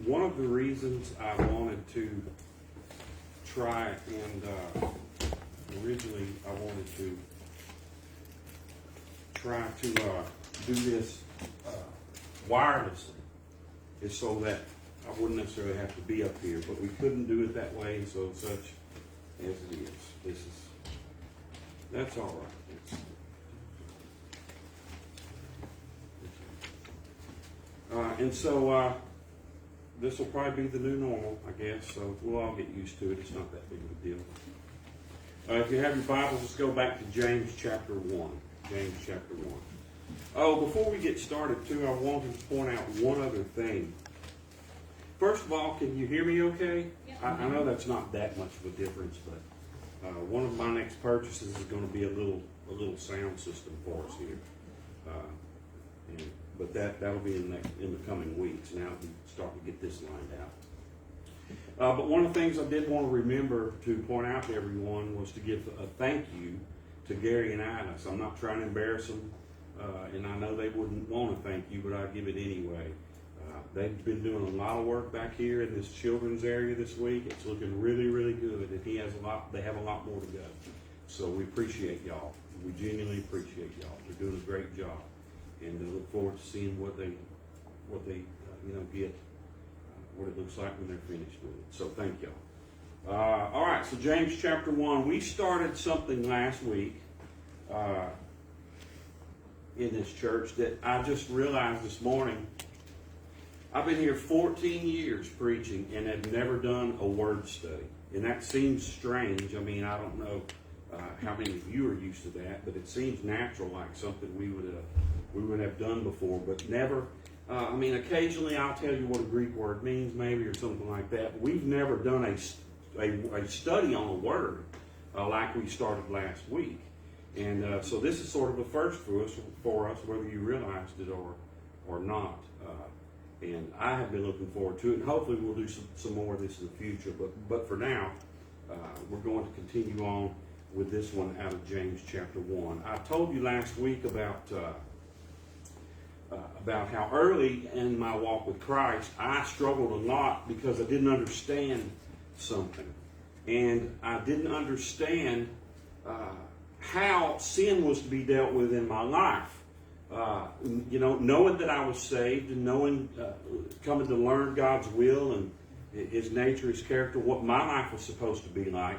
one of the reasons I wanted to try and originally I wanted to try to do this wirelessly is so that I wouldn't necessarily have to be up here, but we couldn't do it that way, so such as it is. That's all right. And so this will probably be the new normal, I guess, so we'll all get used to it. It's not that big of a deal. If you have your Bibles, let's go back to James chapter 1. James chapter 1. Oh, before we get started, too, I wanted to point out one other thing. First of all, can you hear me okay? Yep. I know that's not that much of a difference, but one of my next purchases is going to be a little sound system for us here. But that'll be in the coming weeks. Now we start to get this lined out. But one of the things I did want to remember to point out to everyone was to give a thank you to Gary and Ines. I'm not trying to embarrass them, and I know they wouldn't want to thank you, but I'll give it anyway. They've been doing a lot of work back here in this children's area this week. It's looking really, really good, and they have a lot more to go. So we appreciate y'all. We genuinely appreciate y'all. They're doing a great job, and I look forward to seeing what they get, what it looks like when they're finished with it. So thank y'all. All right, so James chapter 1. We started something last week in this church that I just realized this morning. I've been here 14 years preaching and have never done a word study. And that seems strange. I mean, I don't know how many of you are used to that, but it seems natural, like something we would have done before, but never. Occasionally I'll tell you what a Greek word means, maybe, or something like that. We've never done a study on a word like we started last week. And so this is sort of a first for us, whether you realized it or not. And I have been looking forward to it, and hopefully we'll do some more of this in the future. But for now, we're going to continue on with this one out of James chapter 1. I told you last week about how early in my walk with Christ, I struggled a lot because I didn't understand something. And I didn't understand how sin was to be dealt with in my life. Knowing that I was saved and coming to learn God's will and His nature, His character, what my life was supposed to be like,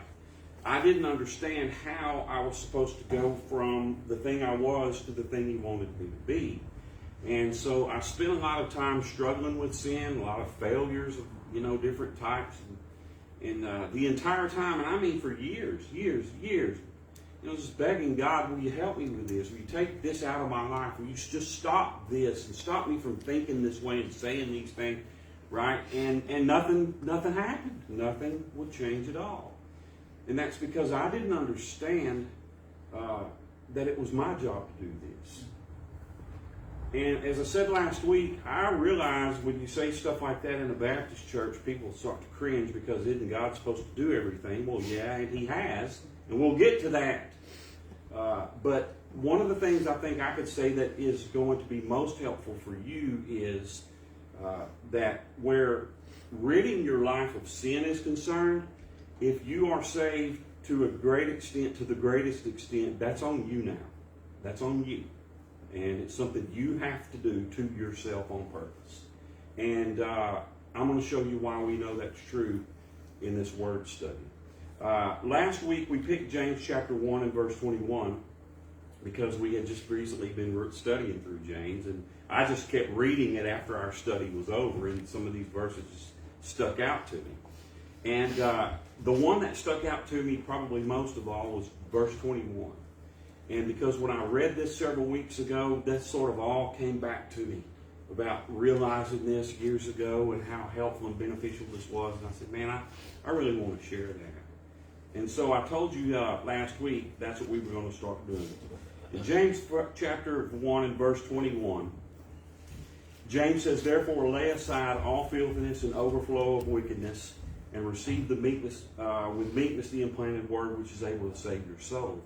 I didn't understand how I was supposed to go from the thing I was to the thing He wanted me to be. And so I spent a lot of time struggling with sin, a lot of failures of, different types. And the entire time, and I mean for years, just begging God, will you help me with this? Will you take this out of my life? Will you just stop this and stop me from thinking this way and saying these things, right? And nothing happened. Nothing would change at all. And that's because I didn't understand that it was my job to do this. And as I said last week, I realize when you say stuff like that in a Baptist church, people start to cringe because isn't God supposed to do everything? Well, yeah, and He has. And we'll get to that. But one of the things I think I could say that is going to be most helpful for you is that where ridding your life of sin is concerned, if you are saved to the greatest extent, that's on you now. That's on you. And it's something you have to do to yourself on purpose. And I'm going to show you why we know that's true in this word study. Last week we picked James chapter 1 and verse 21 because we had just recently been studying through James, and I just kept reading it after our study was over, and some of these verses just stuck out to me. And the one that stuck out to me probably most of all was verse 21. And because when I read this several weeks ago, that sort of all came back to me about realizing this years ago and how helpful and beneficial this was. And I said, man, I really want to share that. And so I told you last week that's what we were going to start doing. In James chapter 1 and verse 21, James says, therefore lay aside all filthiness and overflow of wickedness, and receive with meekness the implanted word which is able to save your souls.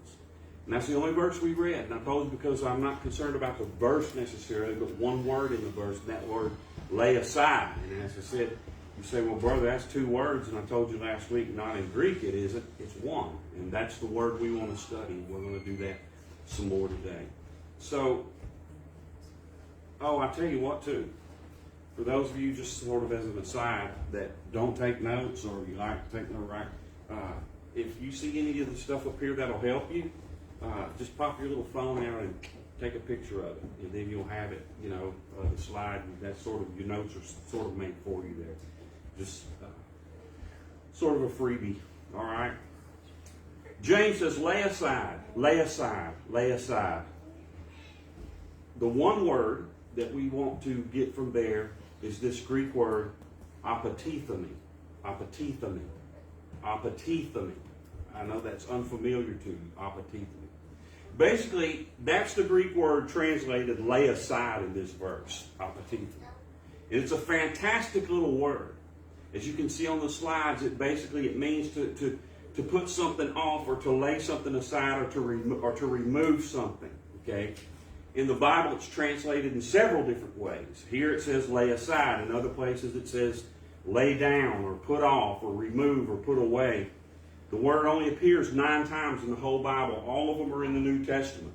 And that's the only verse we read. And I told you because I'm not concerned about the verse necessarily, but one word in the verse, and that word lay aside. And as I said, you say, well, brother, that's two words, and I told you last week, not in Greek it isn't, it's one. And that's the word we want to study. We're going to do that some more today. So, I tell you what, too. For those of you, just sort of as an aside, that don't take notes or you like to take no right, if you see any of the stuff up here that'll help you, just pop your little phone out and take a picture of it, and then you'll have it, the slide, and that's sort of, your notes are sort of made for you there. Just sort of a freebie, all right? James says, lay aside, lay aside, lay aside. The one word that we want to get from there is this Greek word, apotithemi. Apotithemi. Apotithemi. I know that's unfamiliar to you, apotithemi. Basically, that's the Greek word translated lay aside in this verse, apotithemi. And it's a fantastic little word. As you can see on the slides, it means to put something off or to lay something aside or to remove something. Okay? In the Bible, it's translated in several different ways. Here it says lay aside. In other places, it says lay down or put off or remove or put away. The word only appears 9 times in the whole Bible. All of them are in the New Testament.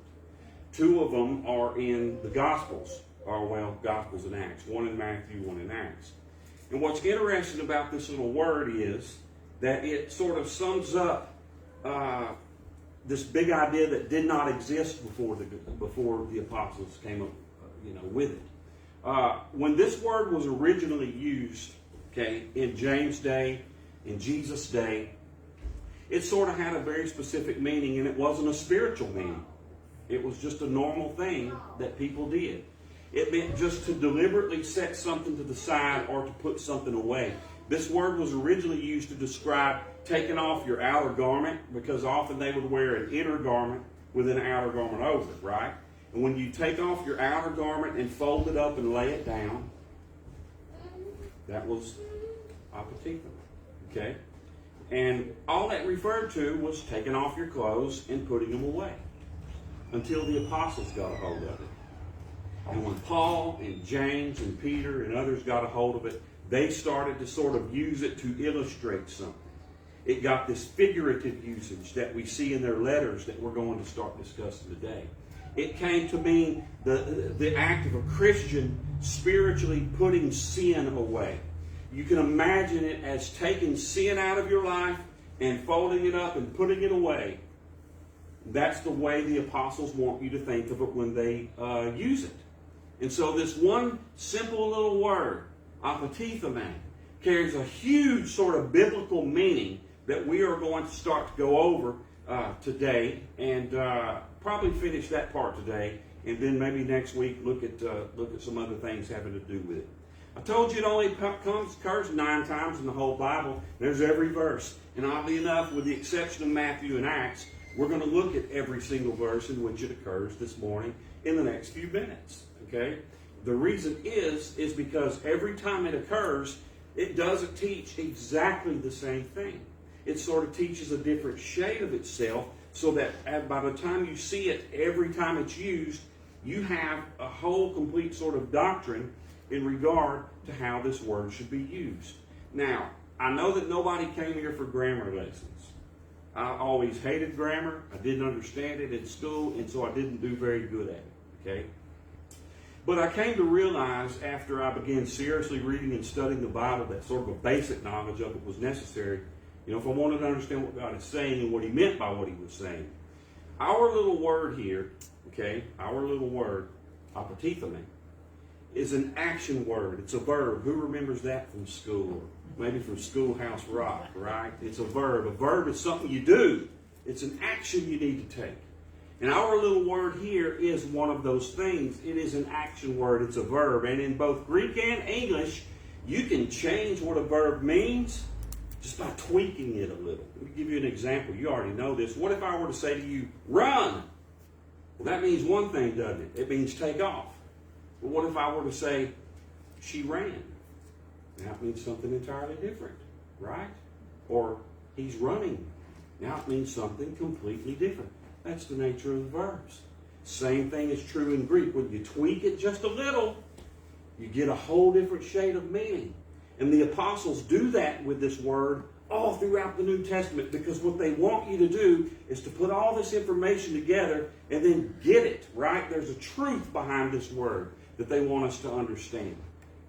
2 of them are in the Gospels, Gospels and Acts. 1 in Matthew, 1 in Acts. And what's interesting about this little word is that it sort of sums up this big idea that did not exist before the apostles came up, with it. When this word was originally used, in James' day, in Jesus' day, it sort of had a very specific meaning, and it wasn't a spiritual meaning. It was just a normal thing that people did. It meant just to deliberately set something to the side or to put something away. This word was originally used to describe taking off your outer garment, because often they would wear an inner garment with an outer garment over it, right? And when you take off your outer garment and fold it up and lay it down, that was apotithemi, okay? And all that referred to was taking off your clothes and putting them away until the apostles got a hold of it. And when Paul and James and Peter and others got a hold of it, they started to sort of use it to illustrate something. It got this figurative usage that we see in their letters that we're going to start discussing today. It came to mean the act of a Christian spiritually putting sin away. You can imagine it as taking sin out of your life and folding it up and putting it away. That's the way the apostles want you to think of it when they use it. And so this one simple little word, apotithemi, carries a huge sort of biblical meaning that we are going to start to go over today, and probably finish that part today, and then maybe next week look at some other things having to do with it. I told you it only occurs 9 times in the whole Bible. There's every verse. And oddly enough, with the exception of Matthew and Acts, we're going to look at every single verse in which it occurs this morning in the next few minutes. Okay? The reason is because every time it occurs, it doesn't teach exactly the same thing. It sort of teaches a different shade of itself, so that by the time you see it, every time it's used, you have a whole complete sort of doctrine in regard to how this word should be used. Now, I know that nobody came here for grammar lessons. I always hated grammar. I didn't understand it in school, and so I didn't do very good at it. Okay? But I came to realize after I began seriously reading and studying the Bible that sort of a basic knowledge of it was necessary. If I wanted to understand what God is saying and what He meant by what He was saying. Our little word here, our little word, apotithemi, is an action word. It's a verb. Who remembers that from school? Or maybe from Schoolhouse Rock, right? It's a verb. A verb is something you do. It's an action you need to take. And our little word here is one of those things. It is an action word. It's a verb. And in both Greek and English, you can change what a verb means just by tweaking it a little. Let me give you an example. You already know this. What if I were to say to you, run? Well, that means one thing, doesn't it? It means take off. But what if I were to say, she ran? Now it means something entirely different, right? Or he's running. Now it means something completely different. That's the nature of the verbs. Same thing is true in Greek. When you tweak it just a little, you get a whole different shade of meaning. And the apostles do that with this word all throughout the New Testament, because what they want you to do is to put all this information together and then get it, right? There's a truth behind this word that they want us to understand.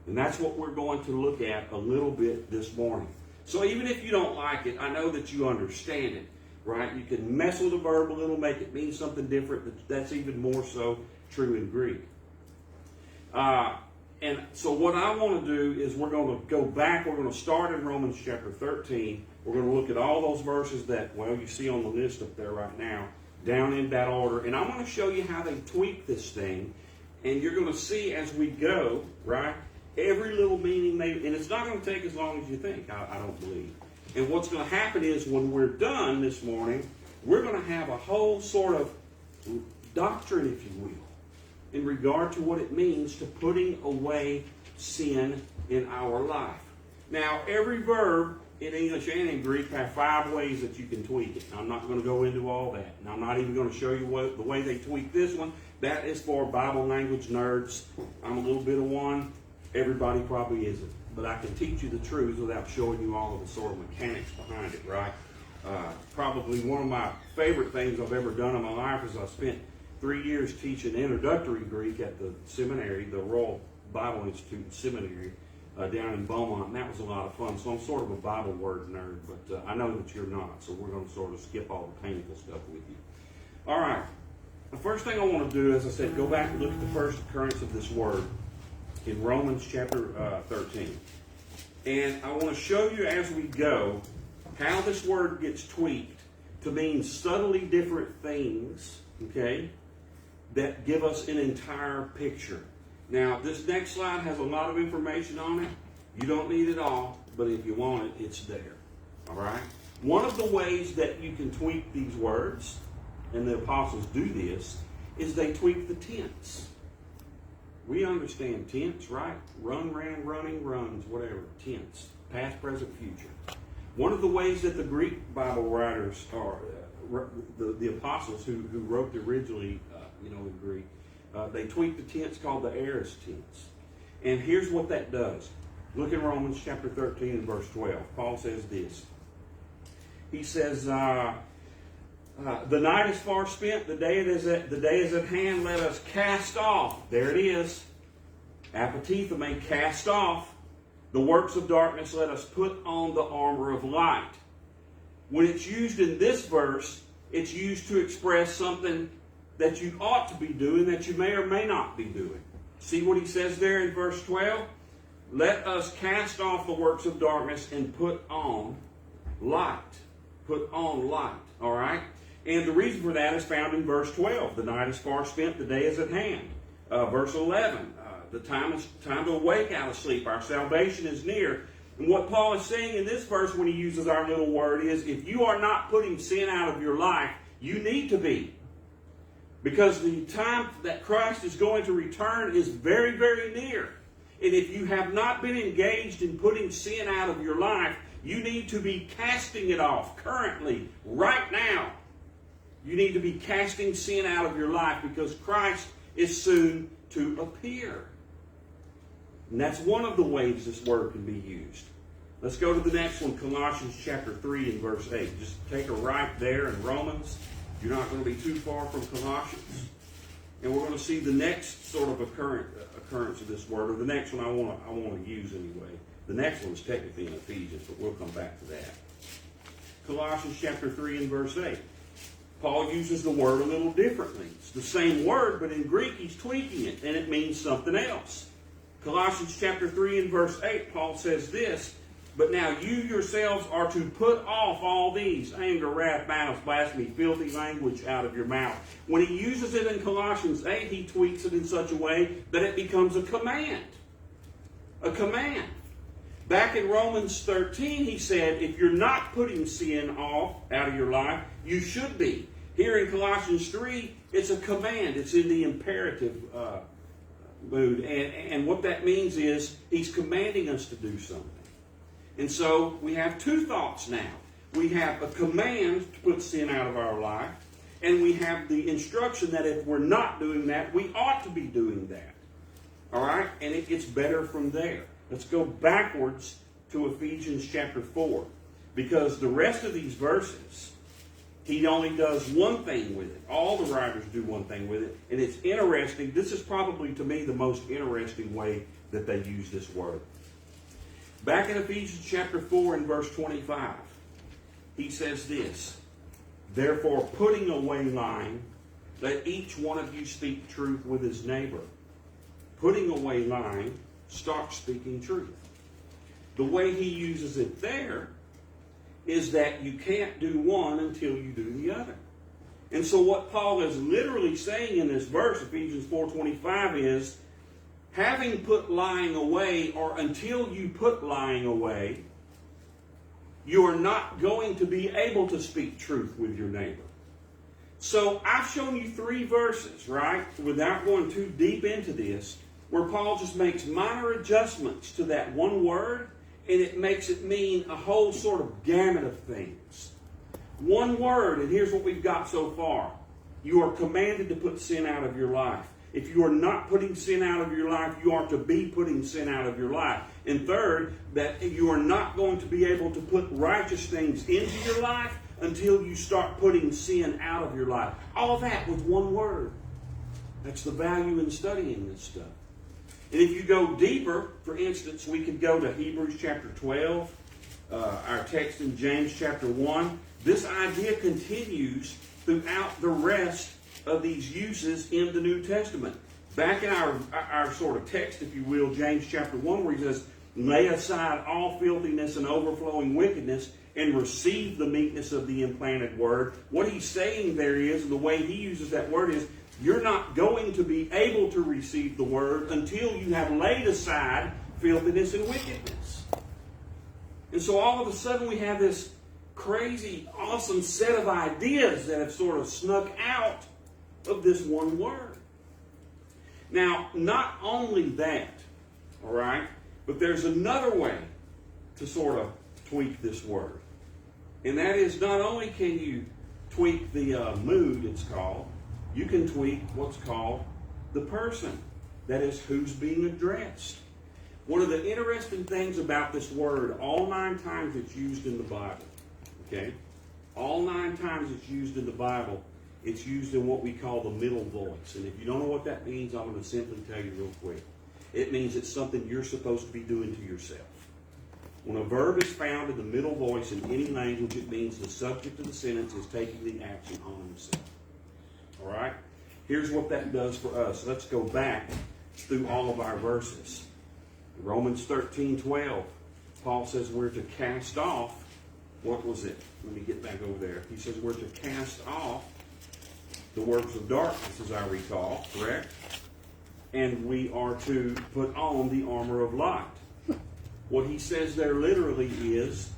And that's what we're going to look at a little bit this morning. So even if you don't like it, I know that you understand it, right? You can mess with a verb a little, make it mean something different, but that's even more so true in Greek. And so what I want to do is we're going to go back. We're going to start in Romans chapter 13. We're going to look at all those verses that, well, you see on the list up there right now, down in that order. And I'm going to show you how they tweak this thing. And you're going to see as we go, right, every little meaning and it's not going to take as long as you think, I don't believe. And what's going to happen is when we're done this morning, we're going to have a whole sort of doctrine, if you will, in regard to what it means to putting away sin in our life. Now, every verb in English and in Greek have 5 ways that you can tweak it. I'm not going to go into all that. And I'm not even going to show you the way they tweak this one. That is for Bible language nerds. I'm a little bit of one. Everybody probably isn't. But I can teach you the truth without showing you all of the sort of mechanics behind it, right? Probably one of my favorite things I've ever done in my life is I spent 3 years teaching introductory Greek at the seminary, the Royal Bible Institute Seminary down in Beaumont, and that was a lot of fun. So I'm sort of a Bible word nerd, but I know that you're not, so we're going to sort of skip all the painful stuff with you. All right. The first thing I want to do, as I said, go back and look at the first occurrence of this word in Romans chapter 13. And I want to show you as we go how this word gets tweaked to mean subtly different things, okay, that give us an entire picture. Now, this next slide has a lot of information on it. You don't need it all, but if you want it, it's there. All right? One of the ways that you can tweak these words, and the apostles do this, is they tweak the tense. We understand tense, right? Run, ran, running, runs, whatever. Tense. Past, present, future. One of the ways that the Greek Bible writers, or the apostles who wrote originally, in Greek, they tweaked the tense called the aorist tense. And here's what that does. Look in Romans chapter 13 and verse 12. Paul says this. He says, the night is far spent, the day is at hand, let us cast off. There it is. Apatitheme, cast off the works of darkness, let us put on the armor of light. When it's used in this verse, it's used to express something that you ought to be doing that you may or may not be doing. See what he says there in verse 12? Let us cast off the works of darkness and put on light. Put on light. All right? And the reason for that is found in verse 12. The night is far spent, the day is at hand. Verse 11. The time to awake out of sleep. Our salvation is near. And what Paul is saying in this verse when he uses our little word is, if you are not putting sin out of your life, you need to be. Because the time that Christ is going to return is very, very near. And if you have not been engaged in putting sin out of your life, you need to be casting it off currently, right now. You need to be casting sin out of your life because Christ is soon to appear. And that's one of the ways this word can be used. Let's go to the next one, Colossians chapter 3 and verse 8. Just take a right there in Romans. You're not going to be too far from Colossians. And we're going to see the next sort of occurrence of this word, or the next one I want to use anyway. The next one is technically in Ephesians, but we'll come back to that. Colossians chapter 3 and verse 8. Paul uses the word a little differently. It's the same word, but in Greek he's tweaking it, and it means something else. Colossians chapter 3 and verse 8, Paul says this, but now you yourselves are to put off all these, anger, wrath, malice, blasphemy, filthy language out of your mouth. When he uses it in Colossians 8, he tweaks it in such a way that it becomes a command. A command. Back in Romans 13, he said, if you're not putting sin off out of your life, you should be. Here in Colossians 3, it's a command. It's in the imperative mood. And what that means is he's commanding us to do something. And so we have two thoughts now. We have a command to put sin out of our life, and we have the instruction that if we're not doing that, we ought to be doing that. All right? And it gets better from there. Let's go backwards to Ephesians chapter 4. Because the rest of these verses, he only does one thing with it. All the writers do one thing with it. And it's interesting. This is probably, to me, the most interesting way that they use this word. Back in Ephesians chapter 4 and verse 25, he says this, "Therefore, putting away lying, let each one of you speak truth with his neighbor." Putting away lying, start speaking truth. The way he uses it there is that you can't do one until you do the other. And so what Paul is literally saying in this verse, Ephesians 4:25, is, having put lying away, or until you put lying away, you are not going to be able to speak truth with your neighbor. So I've shown you 3 verses, right, without going too deep into this, where Paul just makes minor adjustments to that one word, and it makes it mean a whole sort of gamut of things. One word, and here's what we've got so far. You are commanded to put sin out of your life. If you are not putting sin out of your life, you are to be putting sin out of your life. And third, that you are not going to be able to put righteous things into your life until you start putting sin out of your life. All that with one word. That's the value in studying this stuff. And if you go deeper, for instance, we could go to Hebrews chapter 12, our text in James chapter 1. This idea continues throughout the rest of these uses in the New Testament. Back in our sort of text, if you will, James chapter 1, where he says, "Lay aside all filthiness and overflowing wickedness, and receive the meekness of the implanted word." What he's saying there is, and the way he uses that word is, you're not going to be able to receive the word until you have laid aside filthiness and wickedness. And so all of a sudden we have this crazy, awesome set of ideas that have sort of snuck out of this one word. Now, not only that, all right, but there's another way to sort of tweak this word. And that is, not only can you tweak the mood, it's called, you can tweak what's called the person. That is, who's being addressed. One of the interesting things about this word, all 9 times it's used in the Bible, okay? All 9 times it's used in the Bible, it's used in what we call the middle voice. And if you don't know what that means, I'm going to simply tell you real quick. It means it's something you're supposed to be doing to yourself. When a verb is found in the middle voice in any language, it means the subject of the sentence is taking the action on himself. All right? Here's what that does for us. Let's go back through all of our verses. Romans 13:12, Paul says we're to cast off, what was it? Let me get back over there. He says we're to cast off the works of darkness, as I recall, correct? And we are to put on the armor of light. What he says there literally is,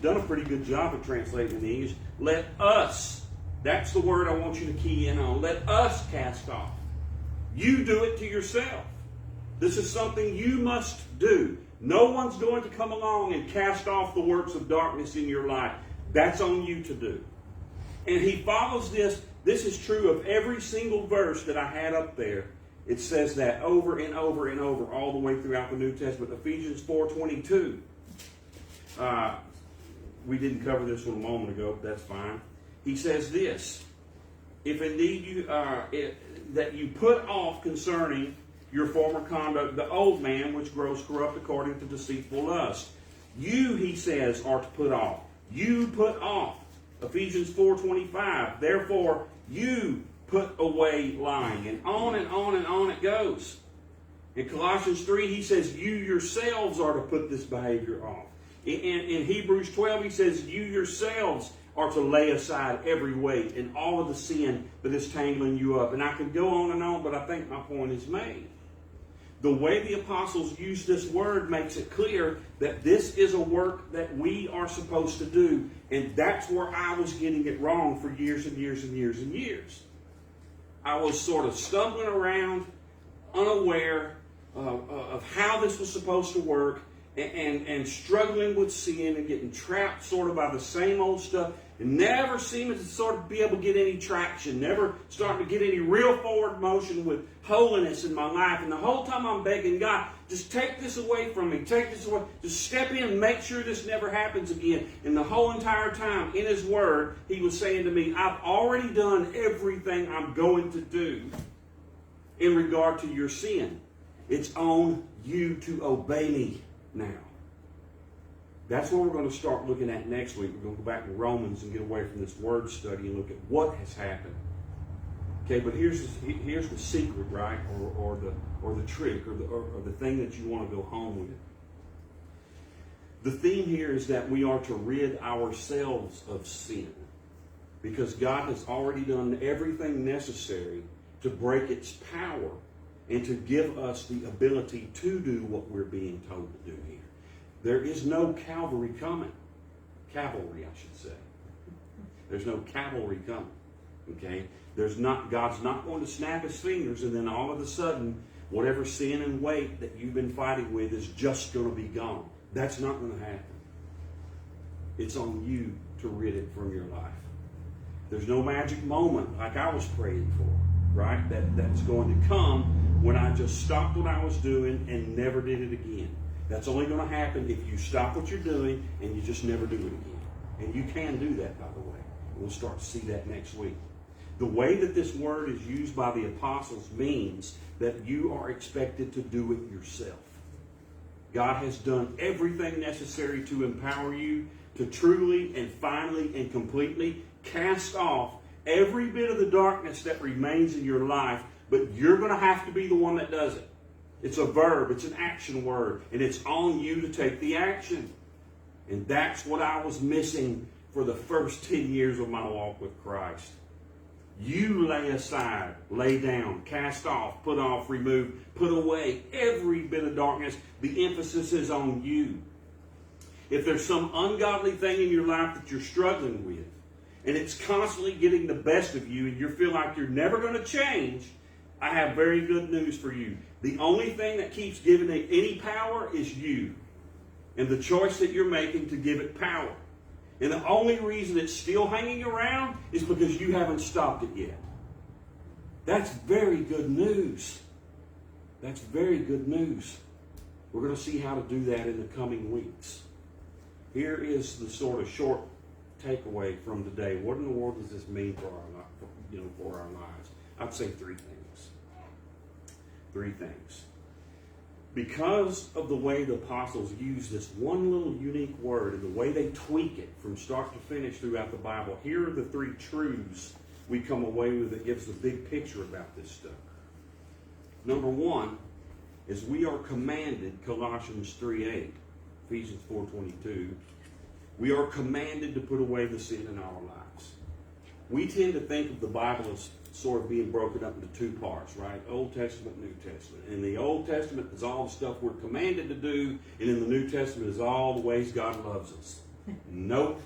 done a pretty good job of translating the English, let us, that's the word I want you to key in on, let us cast off. You do it to yourself. This is something you must do. No one's going to come along and cast off the works of darkness in your life. That's on you to do. And he follows this. This is true of every single verse that I had up there. It says that over and over and over all the way throughout the New Testament. Ephesians 4:22. We didn't cover this one a moment ago, but that's fine. He says this, if indeed you that you put off concerning your former conduct the old man which grows corrupt according to deceitful lust. You, he says, are to put off. You put off. Ephesians 4:25. Therefore, you put away lying. And on and on and on it goes. In Colossians 3, he says, you yourselves are to put this behavior off. In Hebrews 12, he says, you yourselves are to lay aside every weight and all of the sin that is tangling you up. And I could go on, but I think my point is made. The way the apostles use this word makes it clear that this is a work that we are supposed to do. And that's where I was getting it wrong for years and years and years and years. I was sort of stumbling around, unaware of how this was supposed to work. and struggling with sin and getting trapped sort of by the same old stuff and never seeming to sort of be able to get any traction, never starting to get any real forward motion with holiness in my life. And the whole time I'm begging God, just take this away from me, take this away, just step in and make sure this never happens again. And the whole entire time in His Word, He was saying to me, I've already done everything I'm going to do in regard to your sin. It's on you to obey me now. That's what we're going to start looking at next week. We're going to go back to Romans and get away from this word study and look at what has happened. Okay, but here's the secret, right? Or the trick, or the thing that you want to go home with. The theme here is that we are to rid ourselves of sin, because God has already done everything necessary to break its power and to give us the ability to do what we're being told to do here. There is no cavalry coming. Cavalry, I should say. There's no cavalry coming. Okay? God's not going to snap His fingers and then all of a sudden, whatever sin and weight that you've been fighting with is just going to be gone. That's not going to happen. It's on you to rid it from your life. There's no magic moment like I was praying for, right? That's going to come when I just stopped what I was doing and never did it again. That's only going to happen if you stop what you're doing and you just never do it again. And you can do that, by the way. We'll start to see that next week. The way that this word is used by the apostles means that you are expected to do it yourself. God has done everything necessary to empower you to truly and finally and completely cast off every bit of the darkness that remains in your life, but you're going to have to be the one that does it. It's a verb, it's an action word, and it's on you to take the action. And that's what I was missing for the first 10 years of my walk with Christ. You lay aside, lay down, cast off, put off, remove, put away every bit of darkness. The emphasis is on you. If there's some ungodly thing in your life that you're struggling with, and it's constantly getting the best of you, and you feel like you're never going to change, I have very good news for you. The only thing that keeps giving it any power is you, and the choice that you're making to give it power. And the only reason it's still hanging around is because you haven't stopped it yet. That's very good news. That's very good news. We're going to see how to do that in the coming weeks. Here is the sort of short takeaway from today. What in the world does this mean for our lives? I'd say three things. Three things. Because of the way the apostles use this one little unique word and the way they tweak it from start to finish throughout the Bible, here are the three truths we come away with that gives the big picture about this stuff. Number one is we are commanded, Colossians 3:8, Ephesians 4:22, we are commanded to put away the sin in our lives. We tend to think of the Bible as sort of being broken up into two parts, right? Old Testament, New Testament. In the Old Testament is all the stuff we're commanded to do, and in the New Testament is all the ways God loves us. Nope.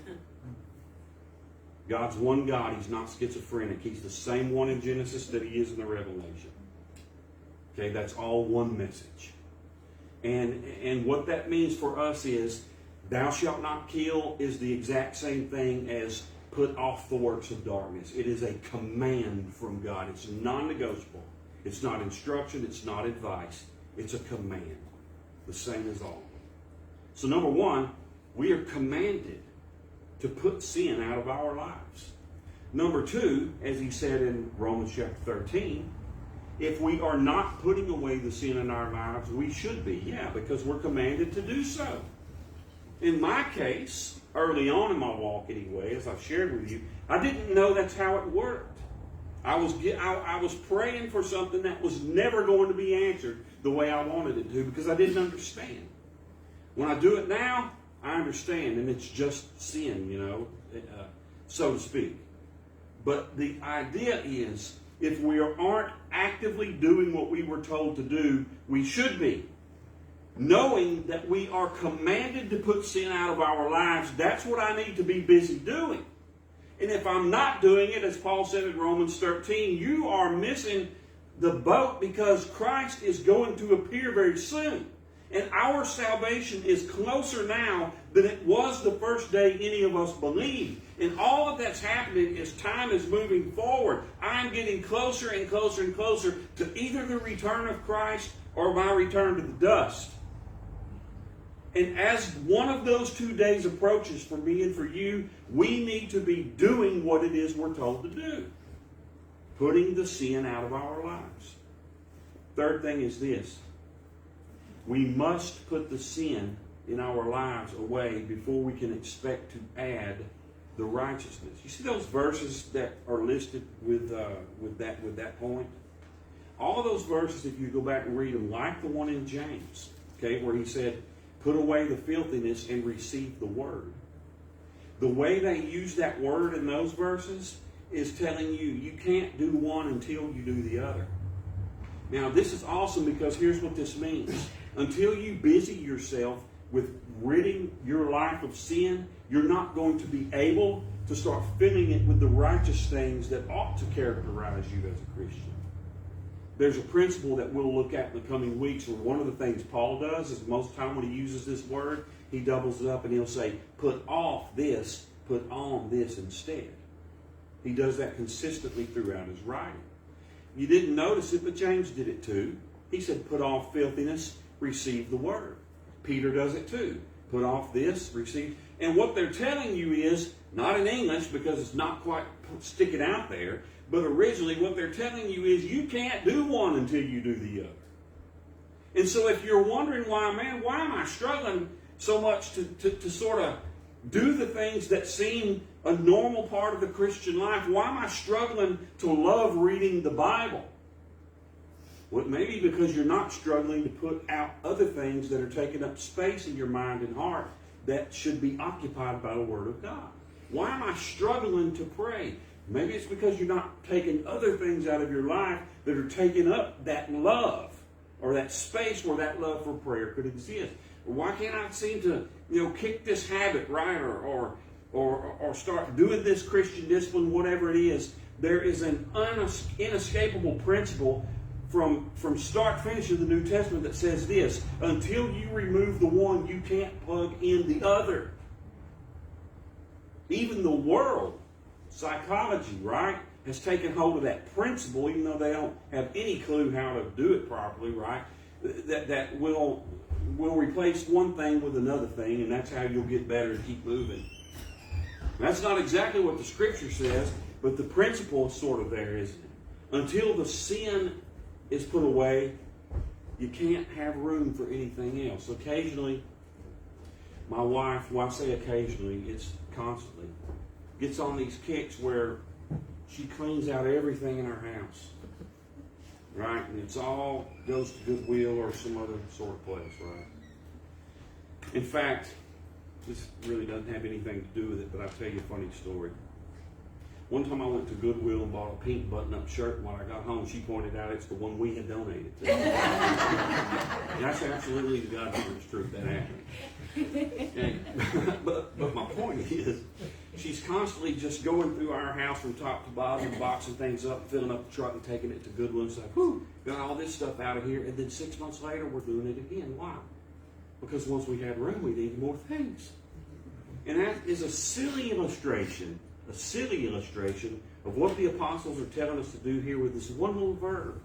God's one God. He's not schizophrenic. He's the same one in Genesis that He is in the Revelation. Okay, that's all one message. And what that means for us is, thou shalt not kill is the exact same thing as put off the works of darkness. It is a command from God. It's non-negotiable. It's not instruction. It's not advice. It's a command. The same as all. So number one, we are commanded to put sin out of our lives. Number two, as he said in Romans chapter 13, if we are not putting away the sin in our lives, we should be. Yeah, because we're commanded to do so. In my case, early on in my walk anyway, as I've shared with you, I didn't know that's how it worked. I was praying for something that was never going to be answered the way I wanted it to because I didn't understand. When I do it now, I understand, and it's just sin, so to speak. But the idea is, if we aren't actively doing what we were told to do, we should be. Knowing that we are commanded to put sin out of our lives, that's what I need to be busy doing. And if I'm not doing it, as Paul said in Romans 13, you are missing the boat because Christ is going to appear very soon. And our salvation is closer now than it was the first day any of us believed. And all of that's happening as time is moving forward. I'm getting closer and closer and closer to either the return of Christ or my return to the dust. And as one of those 2 days approaches for me and for you, we need to be doing what it is we're told to do. Putting the sin out of our lives. Third thing is this. We must put the sin in our lives away before we can expect to add the righteousness. You see those verses that are listed with that point? All of those verses, if you go back and read them, like the one in James, okay, where he said, put away the filthiness and receive the word. The way they use that word in those verses is telling you, you can't do one until you do the other. Now, this is awesome because here's what this means. Until you busy yourself with ridding your life of sin, you're not going to be able to start filling it with the righteous things that ought to characterize you as a Christian. There's a principle that we'll look at in the coming weeks where one of the things Paul does is most of the time when he uses this word, he doubles it up and he'll say, put off this, put on this instead. He does that consistently throughout his writing. You didn't notice it, but James did it too. He said, put off filthiness, receive the word. Peter does it too. Put off this, receive. And what they're telling you is, not in English because it's not quite sticking out there, but originally what they're telling you is you can't do one until you do the other. And so if you're wondering why am I struggling so much to sort of do the things that seem a normal part of the Christian life, why am I struggling to love reading the Bible? Well, maybe because you're not struggling to put out other things that are taking up space in your mind and heart that should be occupied by the Word of God. Why am I struggling to pray? Maybe it's because you're not taking other things out of your life that are taking up that love or that space where that love for prayer could exist. Or why can't I seem to, kick this habit, right? Or start doing this Christian discipline, whatever it is. There is an inescapable principle from start to finish of the New Testament that says this: until you remove the one, you can't plug in the other. Even the world, psychology, right, has taken hold of that principle, even though they don't have any clue how to do it properly, right? That will replace one thing with another thing, and that's how you'll get better and keep moving. That's not exactly what the Scripture says, but the principle is sort of there, isn't it? Until the sin is put away, you can't have room for anything else. Occasionally, my wife, well, I say occasionally, it's constantly, gets on these kicks where she cleans out everything in our house, right? And it's all goes to Goodwill or some other sort of place, right? In fact, this really doesn't have anything to do with it, but I'll tell you a funny story. One time I went to Goodwill and bought a pink button-up shirt, and when I got home, she pointed out it's the one we had donated to. That's absolutely the God's honest truth. That happened. Okay. But my point is, she's constantly just going through our house from top to bottom, boxing things up, filling up the truck and taking it to Goodwill and saying, whew, got all this stuff out of here. And then 6 months later, we're doing it again. Why? Because once we had room, we needed more things. And that is a silly illustration of what the apostles are telling us to do here with this one little verb.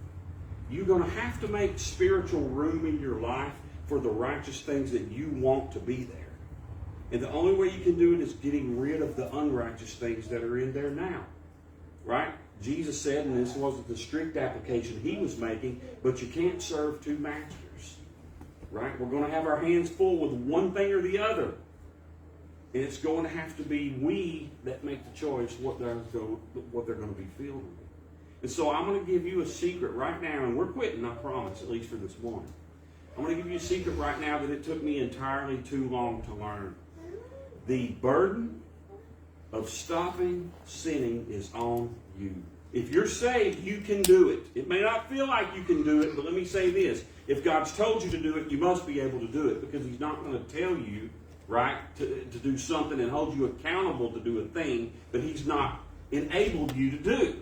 You're going to have to make spiritual room in your life for the righteous things that you want to be there. And the only way you can do it is getting rid of the unrighteous things that are in there now. Right? Jesus said, and this wasn't the strict application he was making, but you can't serve two masters. Right? We're going to have our hands full with one thing or the other. And it's going to have to be we that make the choice what they're going to be filled with. And so I'm going to give you a secret right now, and we're quitting, I promise, at least for this morning. I'm going to give you a secret right now that it took me entirely too long to learn. The burden of stopping sinning is on you. If you're saved, you can do it. It may not feel like you can do it, but let me say this. If God's told you to do it, you must be able to do it, because He's not going to tell you, right, to do something and hold you accountable to do a thing that He's not enabled you to do.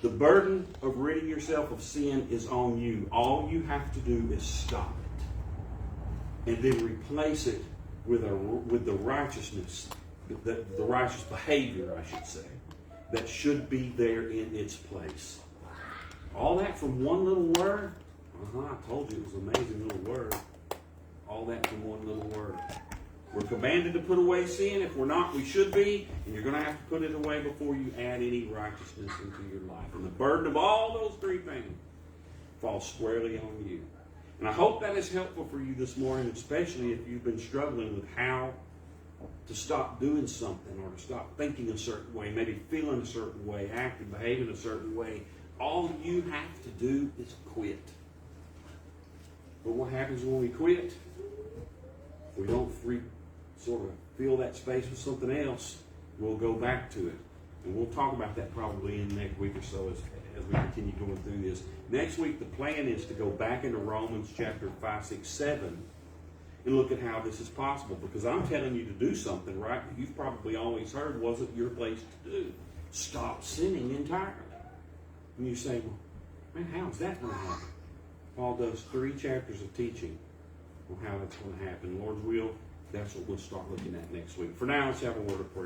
The burden of ridding yourself of sin is on you. All you have to do is stop it. and then replace it with the righteousness, the righteous behavior, I should say, that should be there in its place. All that from one little word? I told you it was an amazing little word. All that from one little word. We're commanded to put away sin. If we're not, we should be. And you're going to have to put it away before you add any righteousness into your life. And the burden of all those three things falls squarely on you. And I hope that is helpful for you this morning, especially if you've been struggling with how to stop doing something or to stop thinking a certain way, maybe feeling a certain way, acting, behaving a certain way. All you have to do is quit. But what happens when we quit? We don't sort of fill that space with something else. We'll go back to it. And we'll talk about that probably in the next week or so as we continue going through this. Next week, the plan is to go back into Romans chapter 5, 6, 7 and look at how this is possible. Because I'm telling you to do something, right, that you've probably always heard wasn't your place to do. Stop sinning entirely. And you say, well, man, how is that going to happen? Paul does 3 chapters of teaching on how that's going to happen. Lord's will, that's what we'll start looking at next week. For now, let's have a word of prayer.